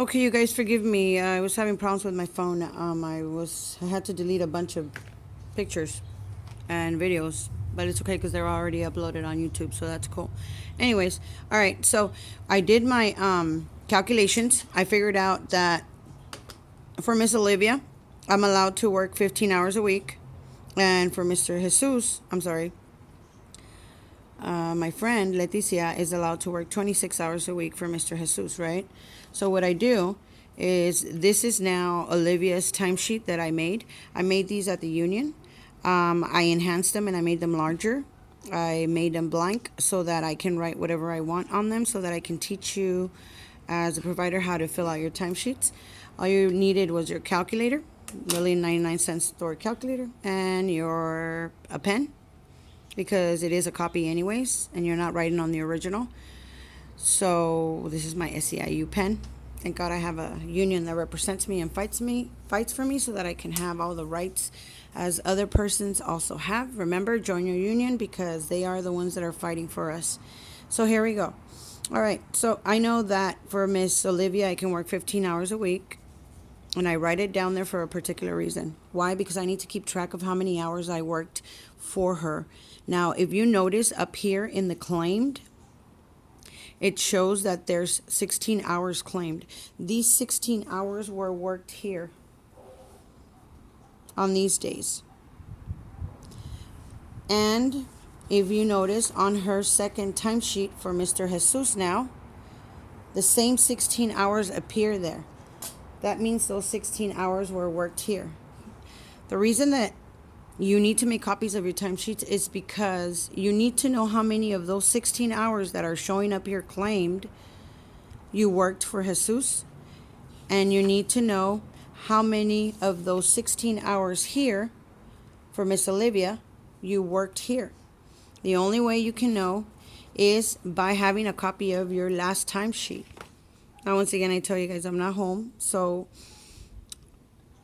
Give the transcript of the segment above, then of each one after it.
Okay, you guys forgive me. I was having problems with my phone. I had to delete a bunch of pictures and videos, but it's okay because they're already uploaded on YouTube, so that's cool. Anyways, all right. So I did my calculations. I figured out that for Miss Olivia, I'm allowed to work 15 hours a week, and for Mr. Jesus, I'm sorry, my friend Leticia is allowed to work 26 hours a week for Mr. Jesus, right? So what I do is this is now Olivia's timesheet that I made. I made these at the union. I enhanced them and I made them larger. I made them blank so that I can write whatever I want on them so that I can teach you as a provider how to fill out your timesheets. All you needed was your calculator, really 99-cent store calculator, and your a pen because it is a copy anyways and you're not writing on the original. So this is my SEIU pen. Thank God I have a union that represents me and fights for me so that I can have all the rights as other persons also have. Remember, join your union because they are the ones that are fighting for us. So here we go. All right, so I know that for Miss Olivia I can work 15 hours a week, and I write it down there for a particular reason. Why? Because I need to keep track of how many hours I worked for her. Now, if you notice up here in the claimed, it shows that there's 16 hours claimed. These 16 hours were worked here on these days. And if you notice on her second timesheet for Mr. Jesus now, the same 16 hours appear there. That means those 16 hours were worked here. The reason that you need to make copies of your timesheets is because you need to know how many of those 16 hours that are showing up here claimed you worked for Jesus, and you need to know how many of those 16 hours here for Miss Olivia you worked here. The only way you can know is by having a copy of your last timesheet. Now, once again, I tell you guys I'm not home, so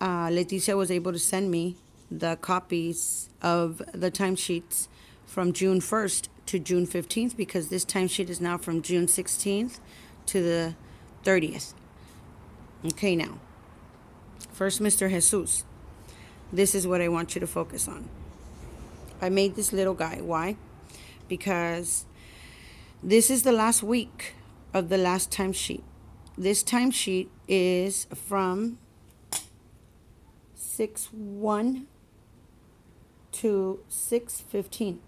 Leticia was able to send me the copies of the timesheets from June 1st to June 15th because this timesheet is now from June 16th to the 30th. Okay, now, first, Mr. Jesus. This is what I want you to focus on. I made this little guy. Why? Because this is the last week of the last timesheet. This timesheet is from 6/1 to 6/15.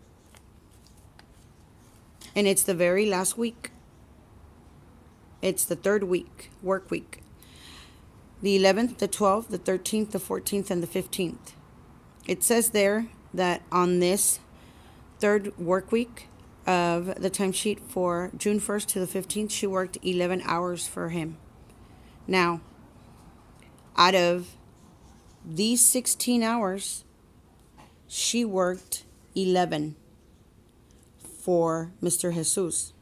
And it's the very last week. It's the third week, work week. The 11th, the 12th, the 13th, the 14th, and the 15th. It says there that on this third work week of the timesheet for June 1st to the 15th, she worked 11 hours for him. Now, out of these 16 hours, she worked 11 for Mr. Jesus.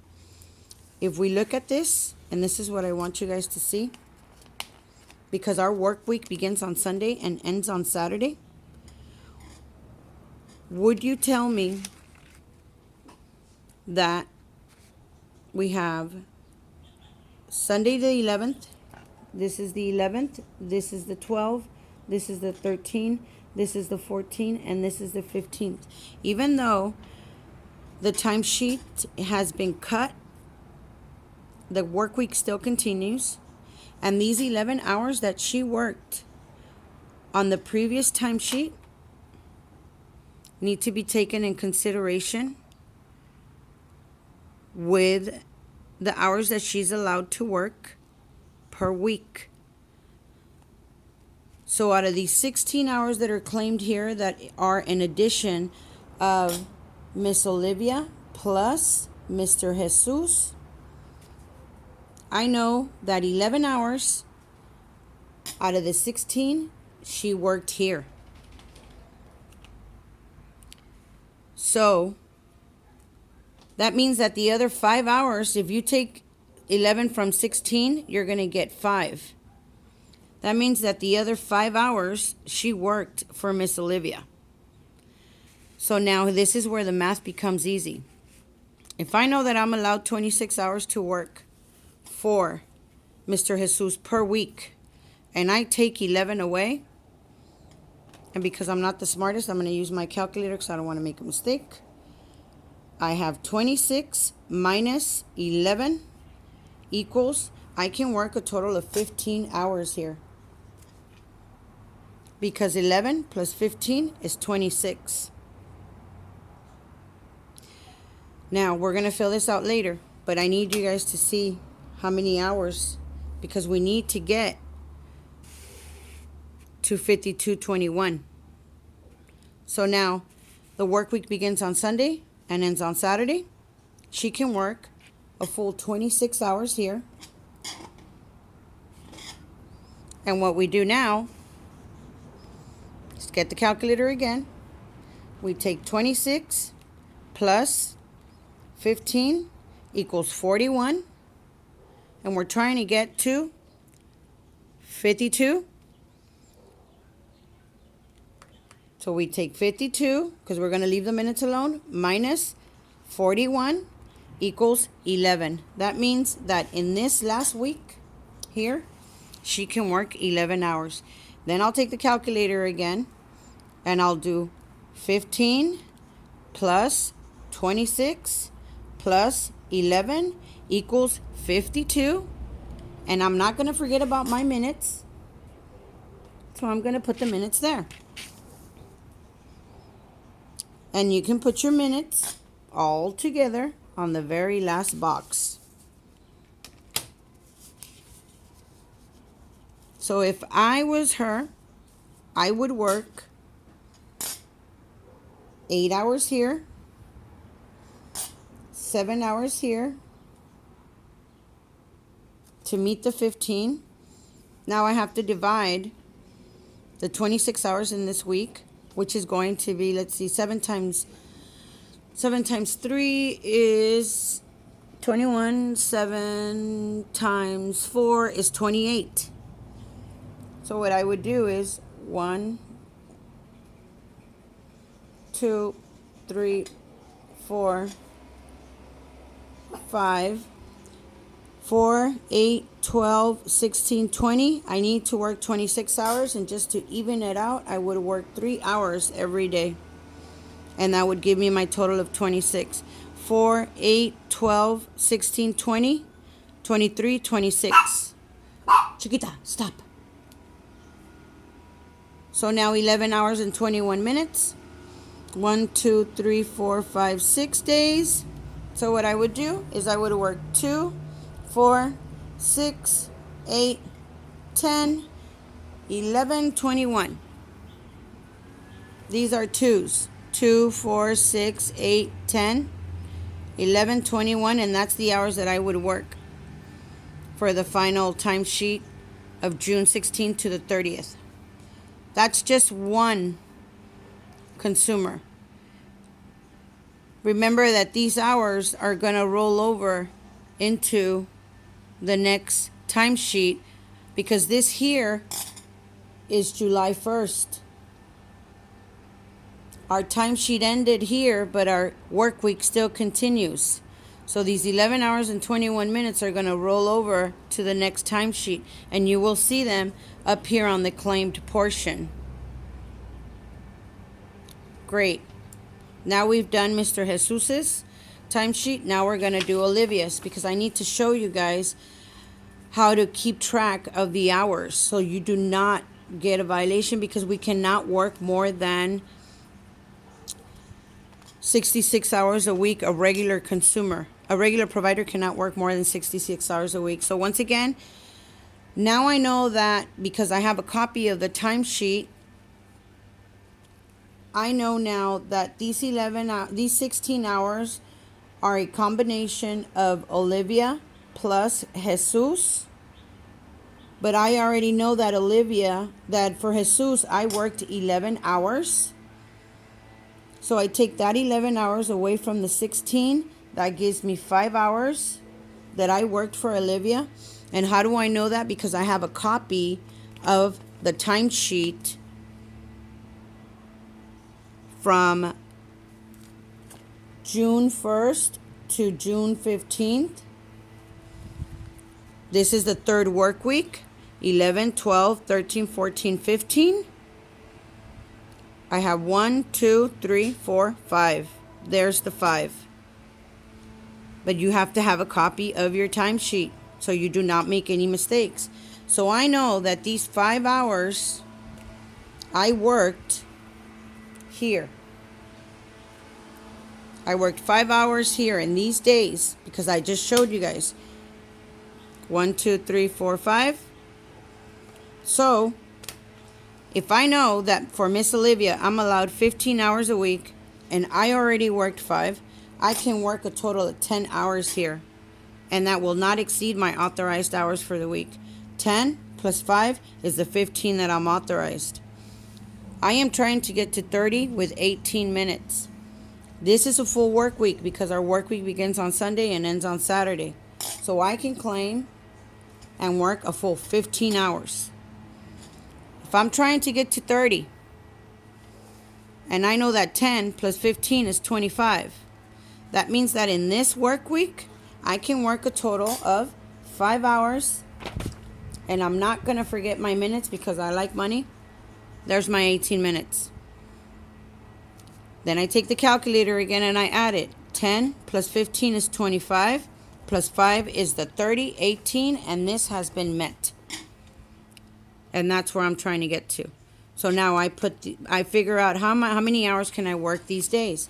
If we look at this, and this is what I want you guys to see, because our work week begins on Sunday and ends on Saturday, would you tell me that we have Sunday the 11th, this is the 11th, this is the 12th, this is the 13th, this is the 14th, and this is the 15th. Even though the timesheet has been cut, the work week still continues, and these 11 hours that she worked on the previous timesheet need to be taken in consideration with the hours that she's allowed to work per week. So out of these 16 hours that are claimed here that are in addition of Miss Olivia plus Mr. Jesus, I know that 11 hours out of the 16 she worked here. So that means that the other 5 hours, if you take 11 from 16, you're going to get 5. That means that the other 5 hours she worked for Miss Olivia. So now this is where the math becomes easy. If I know that I'm allowed 26 hours to work for Mr. Jesus per week, and I take 11 away, and because I'm not the smartest, I'm going to use my calculator because I don't want to make a mistake. I have 26 minus 11 equals, I can work a total of 15 hours here. Because 11 plus 15 is 26. Now, we're going to fill this out later, but I need you guys to see how many hours, because we need to get to 52.21. So now, the work week begins on Sunday and ends on Saturday. She can work a full 26 hours here. And what we do now is get the calculator again. We take 26 plus 15 equals 41. And we're trying to get to 52. So we take 52, because we're going to leave the minutes alone, minus 41 equals 11. That means that in this last week here, she can work 11 hours. Then I'll take the calculator again, and I'll do 15 plus 26 plus 11 equals 52. And I'm not going to forget about my minutes, so I'm going to put the minutes there. And you can put your minutes all together on the very last box. So if I was her, I would work 8 hours here, 7 hours here to meet the 15. Now I have to divide the 26 hours in this week, which is going to be, let's see, 7 times 3 is 21. 7 times 4 is 28. So what I would do is 1, 2, 3, 4, 5, 4, 8, 12, 16, 20. I need to work 26 hours, and just to even it out, I would work 3 hours every day. And that would give me my total of 26. 4, 8, 12, 16, 20, 23, 26. Chiquita, stop. So now 11 hours and 21 minutes. 1, 2, 3, 4, 5, 6 days. So what I would do is I would work 2, 4, 6, 8, 10, 11, 21. These are twos. 2, 4, 6, 8, 10, 11, 21, and that's the hours that I would work for the final timesheet of June 16th to the 30th. That's just one consumer. Remember that these hours are going to roll over into the next timesheet, because this here is July 1st. Our timesheet ended here, but our work week still continues. So these 11 hours and 21 minutes are going to roll over to the next timesheet, and you will see them up here on the claimed portion. Great. Now we've done Mr. Jesus's timesheet. Now we're going to do Olivia's, because I need to show you guys how to keep track of the hours so you do not get a violation, because we cannot work more than 66 hours a week. A regular provider cannot work more than 66 hours a week. So once again, now I know that because I have a copy of the timesheet, I know now that these 16 hours are a combination of Olivia plus Jesus. But I already know that that for Jesus, I worked 11 hours. So I take that 11 hours away from the 16. That gives me 5 hours that I worked for Olivia. And how do I know that? Because I have a copy of the timesheet from June 1st to June 15th. This is the third work week, 11, 12, 13, 14, 15. I have 1, 2, 3, 4, 5. There's the 5. But you have to have a copy of your timesheet so you do not make any mistakes. So I know that these 5 hours I worked here. I worked 5 hours here in these days because I just showed you guys. 1, 2, 3, 4, 5. So if I know that for Miss Olivia, I'm allowed 15 hours a week and I already worked 5, I can work a total of 10 hours here. And that will not exceed my authorized hours for the week. 10 plus 5 is the 15 that I'm authorized. I am trying to get to 30 with 18 minutes. This is a full work week because our work week begins on Sunday and ends on Saturday. So I can claim and work a full 15 hours. If I'm trying to get to 30, and I know that 10 plus 15 is 25, that means that in this work week, I can work a total of 5 hours, and I'm not going to forget my minutes because I like money. There's my 18 minutes. Then I take the calculator again and I add it. 10 plus 15 is 25, plus 5 is the 30, 18, and this has been met. And that's where I'm trying to get to. So now I figure out how many hours can I work these days.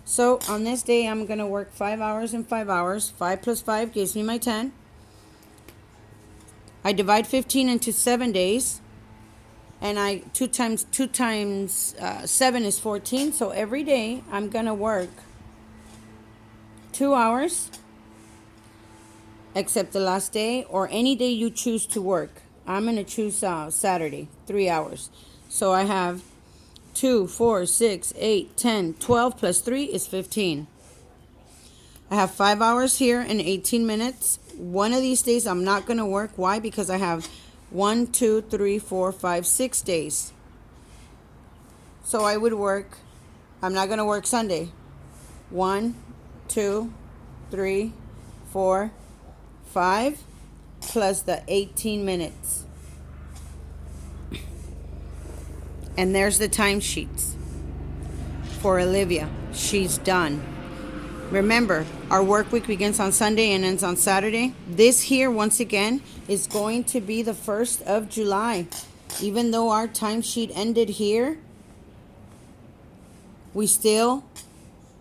So on this day, I'm going to work 5 hours and 5 hours. 5 plus 5 gives me my 10. I divide 15 into 7 days. And 2 times 7 is 14. So every day, I'm going to work 2 hours. Except the last day or any day you choose to work. I'm going to choose Saturday, 3 hours. So I have 2, 4, 6, 8, 10, 12 plus 3 is 15. I have 5 hours here and 18 minutes. One of these days I'm not going to work. Why? Because I have 1, 2, 3, 4, 5, 6 days. So I would work, I'm not going to work Sunday. 1, 2, 3, 4, 5 plus the 18 minutes. And there's the timesheets for Olivia. She's done. Remember, our work week begins on Sunday and ends on Saturday. This here, once again, is going to be the 1st of July. Even though our timesheet ended here, we still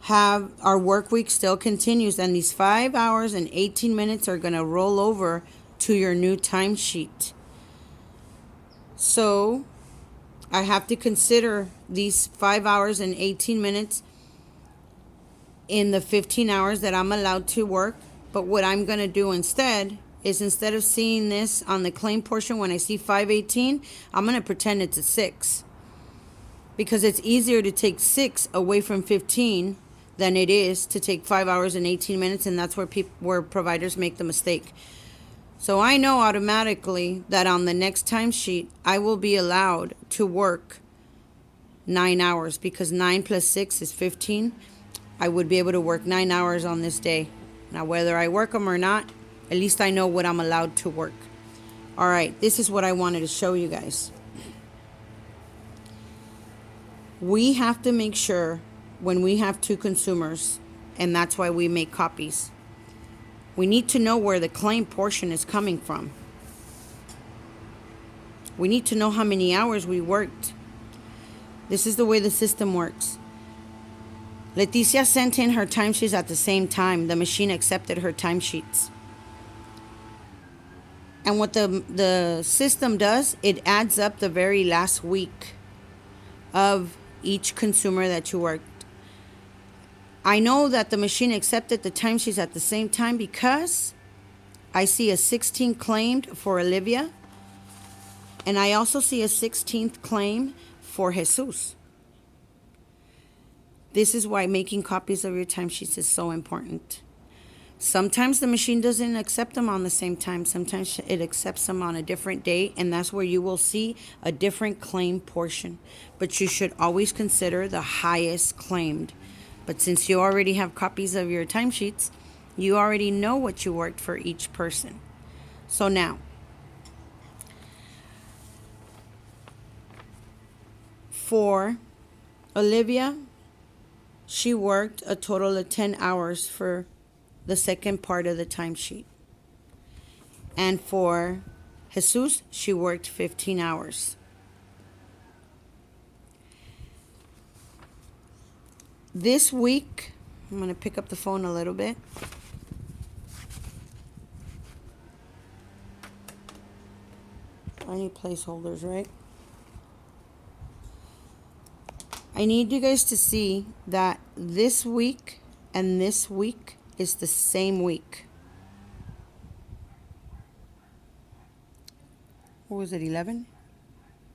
have our work week still continues. And these 5 hours and 18 minutes are going to roll over to your new timesheet. So I have to consider these 5 hours and 18 minutes in the 15 hours that I'm allowed to work. But what I'm going to do instead is, instead of seeing this on the claim portion, when I see 518, I'm going to pretend it's a 6. Because it's easier to take 6 away from 15 than it is to take 5 hours and 18 minutes. And that's where providers make the mistake. So I know automatically that on the next timesheet, I will be allowed to work 9 hours, because 9 plus 6 is 15. I would be able to work 9 hours on this day. Now, whether I work them or not, at least I know what I'm allowed to work. All right, this is what I wanted to show you guys. We have to make sure when we have 2 consumers, and that's why we make copies, we need to know where the claim portion is coming from. We need to know how many hours we worked. This is the way the system works. Leticia sent in her timesheets at the same time. The machine accepted her timesheets. And what the system does, it adds up the very last week of each consumer that you worked. I know that the machine accepted the timesheets at the same time because I see a 16 claimed for Olivia. And I also see a 16th claim for Jesus. This is why making copies of your timesheets is so important. Sometimes the machine doesn't accept them on the same time. Sometimes it accepts them on a different day, and that's where you will see a different claim portion. But you should always consider the highest claimed. But since you already have copies of your timesheets, you already know what you worked for each person. So now, for Olivia, she worked a total of 10 hours for the second part of the timesheet. And for Jesus, she worked 15 hours. This week, I'm going to pick up the phone a little bit. I need placeholders, right? I need you guys to see that this week and this week is the same week. What was it, 11?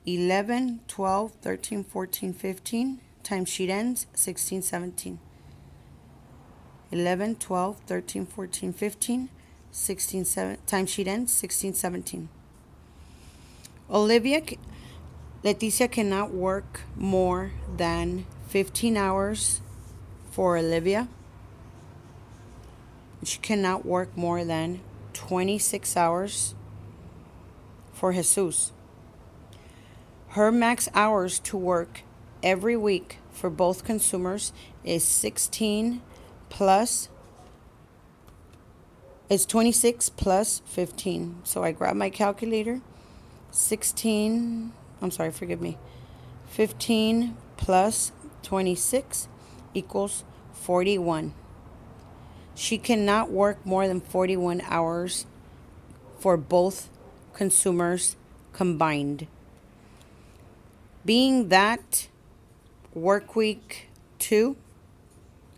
11, 12, 13, 14, 15. Timesheet ends 16, 17. 11, 12, 13, 14, 15. 16, 17. Timesheet ends 16, 17. Leticia cannot work more than 15 hours for Olivia. She cannot work more than 26 hours for Jesus. Her max hours to work every week for both consumers is 16 plus, it's 26 plus 15. So I grab my calculator. 15 plus 26 equals 41. She cannot work more than 41 hours for both consumers combined. Being that work week 2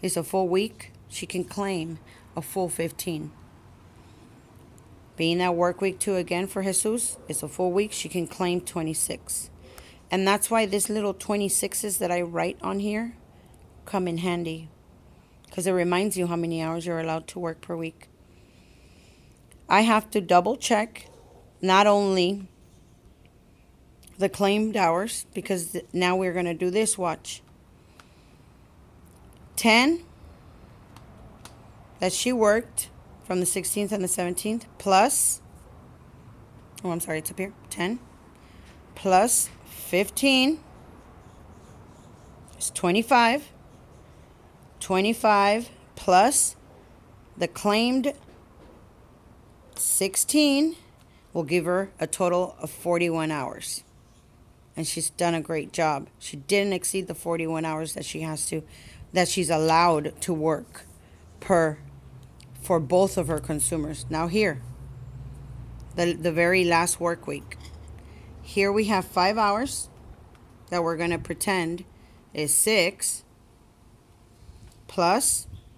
is a full week, she can claim a full 15. Being that work week 2 again for Jesus is a full week, she can claim 26. And that's why this little 26s that I write on here come in handy, because it reminds you how many hours you're allowed to work per week. I have to double check not only the claimed hours, because now we're going to do this, watch. 10 that she worked from the 16th and the 17th plus, it's up here, 10 plus 15 is 25. 25 plus the claimed 16 will give her a total of 41 hours. And she's done a great job. She didn't exceed the 41 hours that she's allowed to work for both of her consumers. Now here, the very last work week. Here we have 5 hours that we're going to pretend is 6 plus